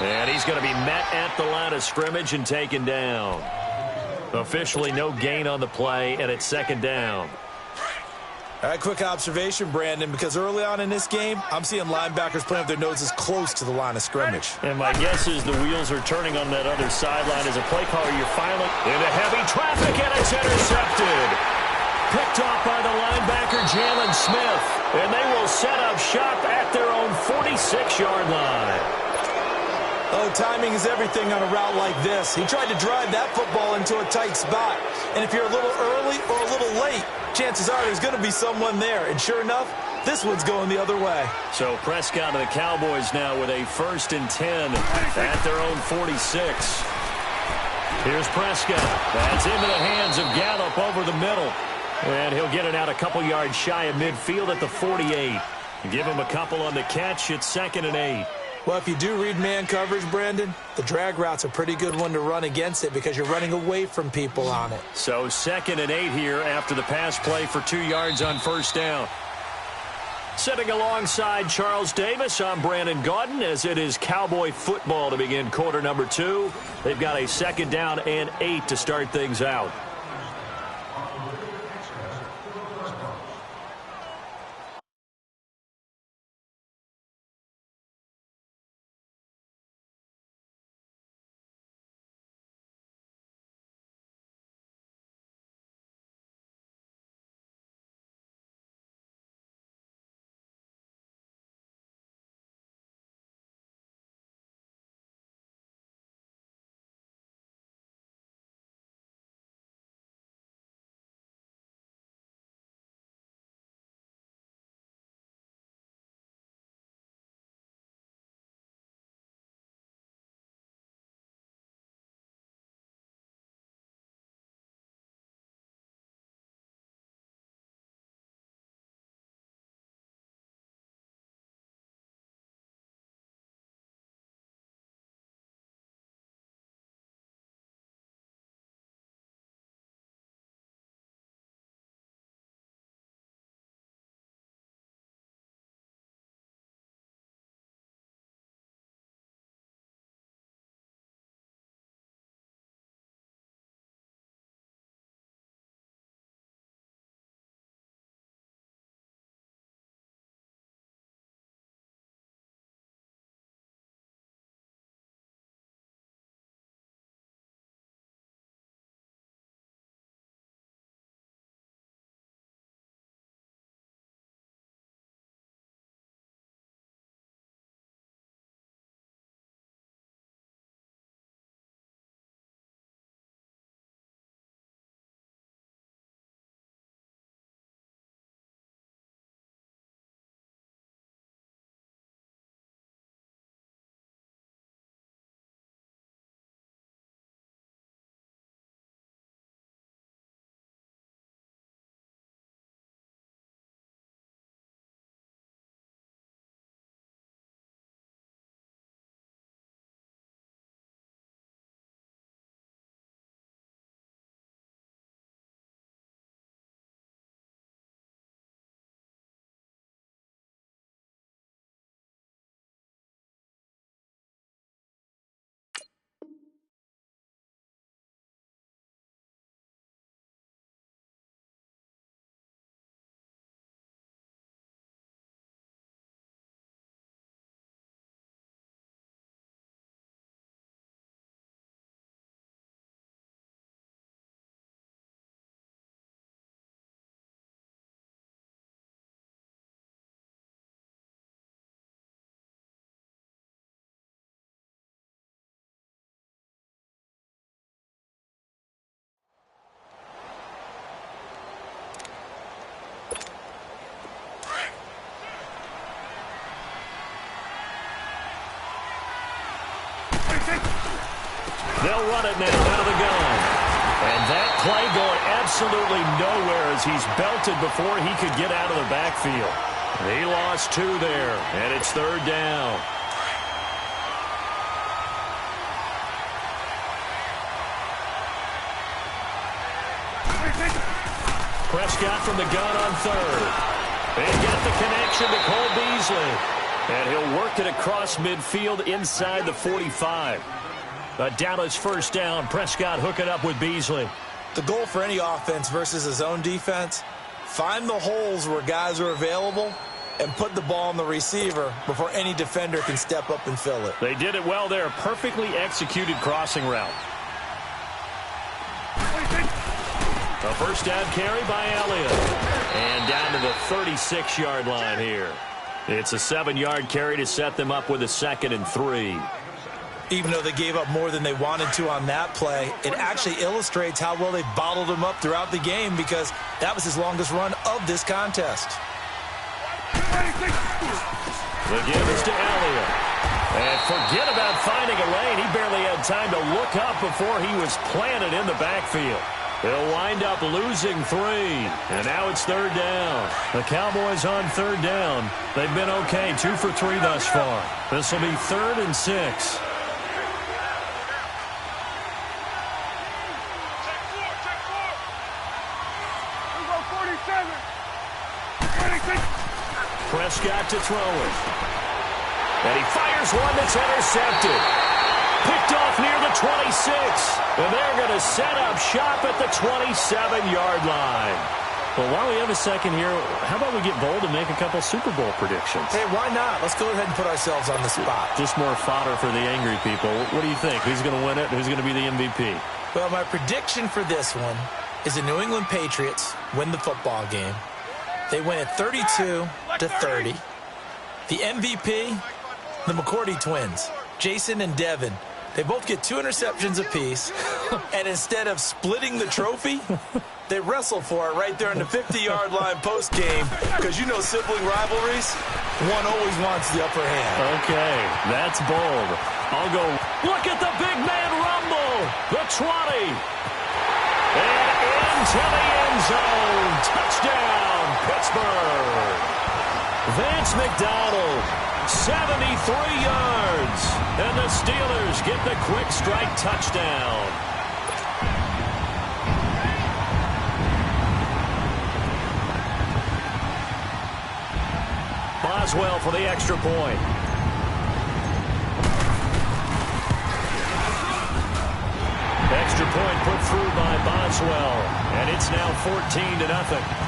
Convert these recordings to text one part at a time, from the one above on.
And he's going to be met at the line of scrimmage and taken down. Officially no gain on the play, and it's second down. All right, quick observation, Brandon, because early on in this game, I'm seeing linebackers playing with their noses close to the line of scrimmage. And my guess is the wheels are turning on that other sideline. As a play caller, you're finally into heavy traffic, and it's intercepted. Picked off by the linebacker, Jalen Smith. And they will set up shop at their own 46-yard line. Oh, timing is everything on a route like this. He tried to drive that football into a tight spot. And if you're a little early or a little late, chances are there's going to be someone there. And sure enough, this one's going the other way. So Prescott and the Cowboys now with a 1st and 10 at their own 46. Here's Prescott. That's into the hands of Gallup over the middle. And he'll get it out a couple yards shy of midfield at the 48. Give him a couple on the catch. It's 2nd and 8. Well, if you do read man coverage, Brandon, the drag route's a pretty good one to run against it because you're running away from people on it. So 2nd and 8 here after the pass play for 2 yards on 1st down. Sitting alongside Charles Davis, I'm Brandon Gaudin as it is Cowboy football to begin quarter number 2. They've got a 2nd down and 8 to start things out. They'll run it now out of the gun. And that play going absolutely nowhere as he's belted before he could get out of the backfield. He lost 2 there, and it's 3rd down. Prescott from the gun on 3rd. They get the connection to Cole Beasley. And he'll work it across midfield inside the 45. A Dallas first down. Prescott hooking up with Beasley. The goal for any offense versus his own defense, find the holes where guys are available and put the ball on the receiver before any defender can step up and fill it. They did it well there. Perfectly executed crossing route. A first down carry by Elliott. And down to the 36-yard line here. It's a 7-yard carry to set them up with a 2nd and 3. Even though they gave up more than they wanted to on that play, it actually illustrates how well they bottled him up throughout the game because that was his longest run of this contest. The give is to Elliott. And forget about finding a lane. He barely had time to look up before he was planted in the backfield. They'll wind up losing 3. And now it's 3rd down. The Cowboys on 3rd down. They've been okay, 2 for 3 thus far. This will be 3rd and 6. Prescott to throw it. And he fires one that's intercepted. Picked off near the 26. And they're going to set up shop at the 27-yard line. Well, while we have a second here, how about we get bold and make a couple Super Bowl predictions? Hey, why not? Let's go ahead and put ourselves on the spot. Just more fodder for the angry people. What do you think? Who's going to win it? Who's going to be the MVP? Well, my prediction for this one is the New England Patriots win the football game. They win it 32-30. The MVP, the McCourty twins, Jason and Devin. They both get 2 interceptions apiece. And instead of splitting the trophy, they wrestle for it right there in the 50-yard line post-game. Because you know sibling rivalries, one always wants the upper hand. Okay, that's bold. I'll go, look at the big man rumble. The 20. And into the end zone. Touchdown, Pittsburgh. Vance McDonald, 73 yards. And the Steelers get the quick strike touchdown. Boswell for the extra point. Extra point put through by Boswell. And it's now 14-0.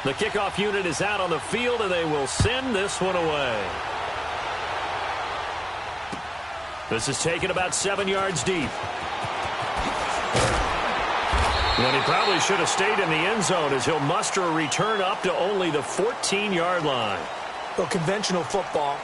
The kickoff unit is out on the field, and they will send this one away. This is taken about 7 yards deep. And he probably should have stayed in the end zone as he'll muster a return up to only the 14-yard line. Well, conventional football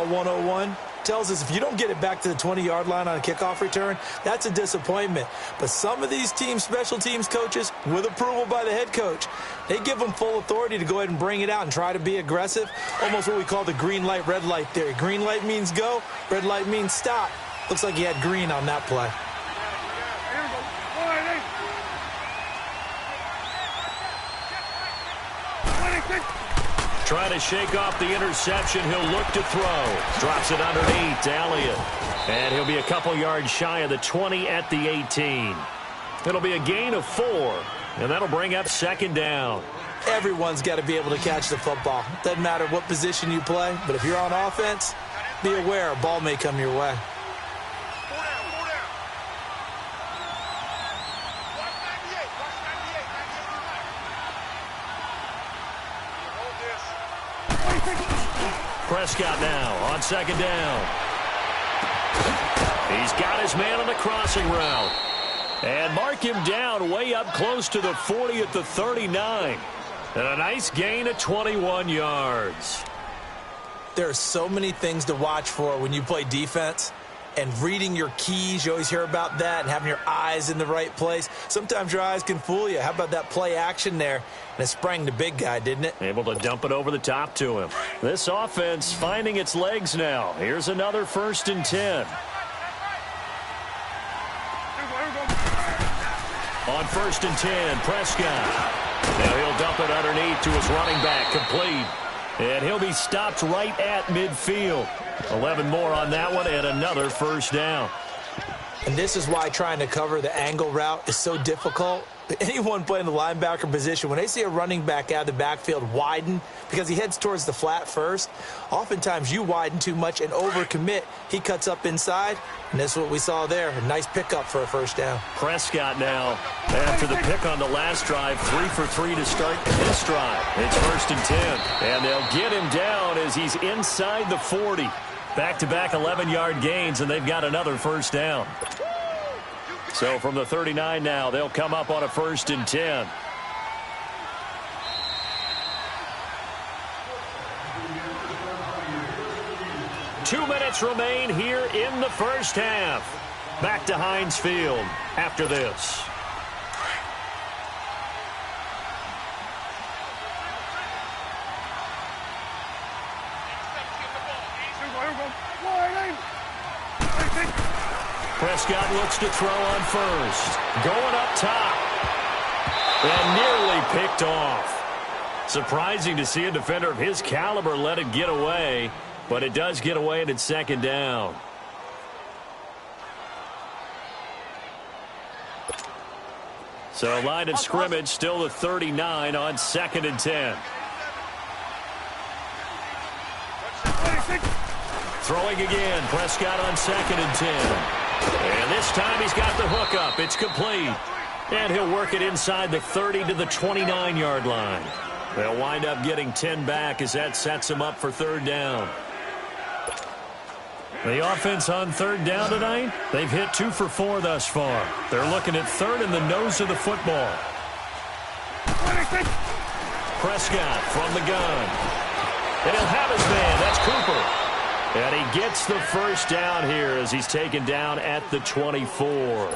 101, tells us if you don't get it back to the 20-yard line on a kickoff return, that's a disappointment. But some of these teams, special teams coaches, with approval by the head coach, they give them full authority to go ahead and bring it out and try to be aggressive. Almost what we call the green light, red light theory. Green light means go, red light means stop. Looks like he had green on that play. Trying to shake off the interception. He'll look to throw. Drops it underneath to Elliott. And he'll be a couple yards shy of the 20 at the 18. It'll be a gain of 4. And that'll bring up 2nd down. Everyone's got to be able to catch the football. Doesn't matter what position you play. But if you're on offense, be aware a ball may come your way. Prescott now on 2nd down. He's got his man on the crossing route. And mark him down way up close to the 40 at the 39. And a nice gain of 21 yards. There are so many things to watch for when you play defense. And reading your keys, you always hear about that, and having your eyes in the right place. Sometimes your eyes can fool you. How about that play action there? And it sprang the big guy, didn't it? Able to dump it over the top to him. This offense finding its legs now. Here's another 1st and 10. On 1st and 10, Prescott. Now he'll dump it underneath to his running back, complete. And he'll be stopped right at midfield. 11 more on that one and another first down. And this is why trying to cover the angle route is so difficult. Anyone playing the linebacker position, when they see a running back out of the backfield widen because he heads towards the flat first, oftentimes you widen too much and overcommit. He cuts up inside, and that's what we saw there. A nice pickup for a first down. Prescott now, after the pick on the last drive, 3 for 3 to start this drive. It's 1st and 10, and they'll get him down as he's inside the 40. Back-to-back 11-yard gains, and they've got another first down. So from the 39 now, they'll come up on a 1st and 10. Two minutes remain here in the first half. Back to Heinz Field after this. Prescott looks to throw on first. Going up top. And nearly picked off. Surprising to see a defender of his caliber let it get away, but it does get away and it's 2nd down. So line of scrimmage still the 39 on 2nd and 10. Throwing again. Prescott on 2nd and 10. And this time he's got the hook up. It's complete. And he'll work it inside the 30 to the 29-yard line. They'll wind up getting 10 back as that sets him up for 3rd down. The offense on 3rd down tonight, they've hit 2 for 4 thus far. They're looking at 3rd in the nose of the football. Prescott from the gun. And he'll have his man. That's Cooper. And he gets the first down here as he's taken down at the 24.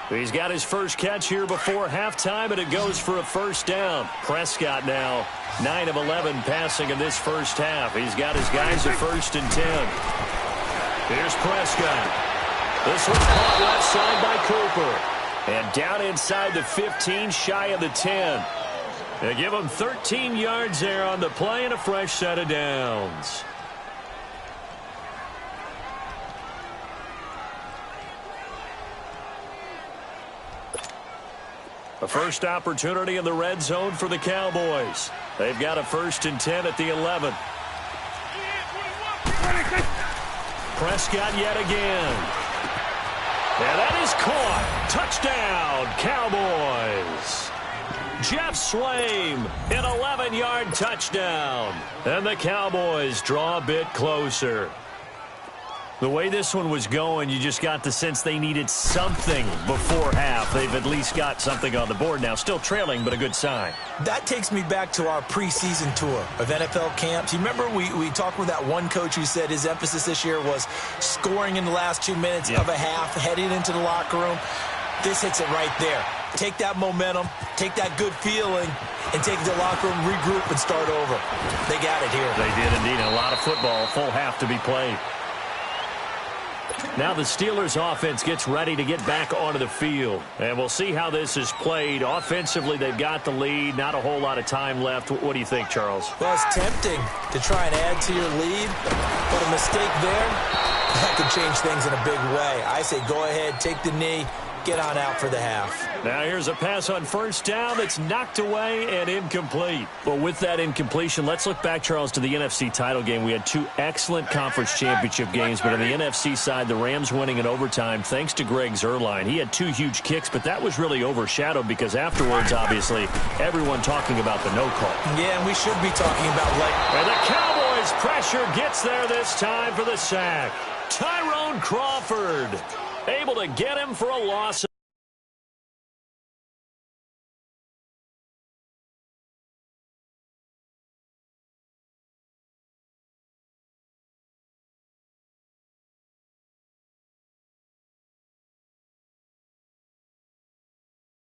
He's got his first catch here before halftime, and it goes for a first down. Prescott now 9 of 11 passing in this first half. He's got his guys at 1st and 10. Here's Prescott. This one's caught left side by Cooper. And down inside the 15, shy of the 10. They give him 13 yards there on the play and a fresh set of downs. A first opportunity in the red zone for the Cowboys. They've got a 1st and 10 at the 11. Prescott yet again. And that is caught. Touchdown, Cowboys. Jeff Swaim, an 11-yard touchdown. And the Cowboys draw a bit closer. The way this one was going, you just got the sense they needed something before half. They've at least got something on the board now. Still trailing, but a good sign. That takes me back to our preseason tour of NFL camps. You remember we talked with that one coach who said his emphasis this year was scoring in the last 2 minutes of a half, heading into the locker room. This hits it right there. Take that momentum, take that good feeling, and take it to the locker room, regroup, and start over. They got it here. They did indeed. A lot of football, full half to be played. Now the Steelers offense gets ready to get back onto the field. And we'll see how this is played. Offensively, they've got the lead. Not a whole lot of time left. What do you think, Charles? Well, it's tempting to try and add to your lead, but a mistake there, that could change things in a big way. I say go ahead, take the knee, get on out for the half. Now here's a pass on 1st down that's knocked away and incomplete. Well, with that incompletion, let's look back, Charles, to the NFC title game. We had 2 excellent conference championship games, but on the NFC side, the Rams winning in overtime thanks to Greg Zuerlein. He had 2 huge kicks, but that was really overshadowed because afterwards, obviously, everyone talking about the no call. Yeah, and we should be talking about And the Cowboys pressure gets there this time for the sack. Tyrone Crawford able to get him for a loss.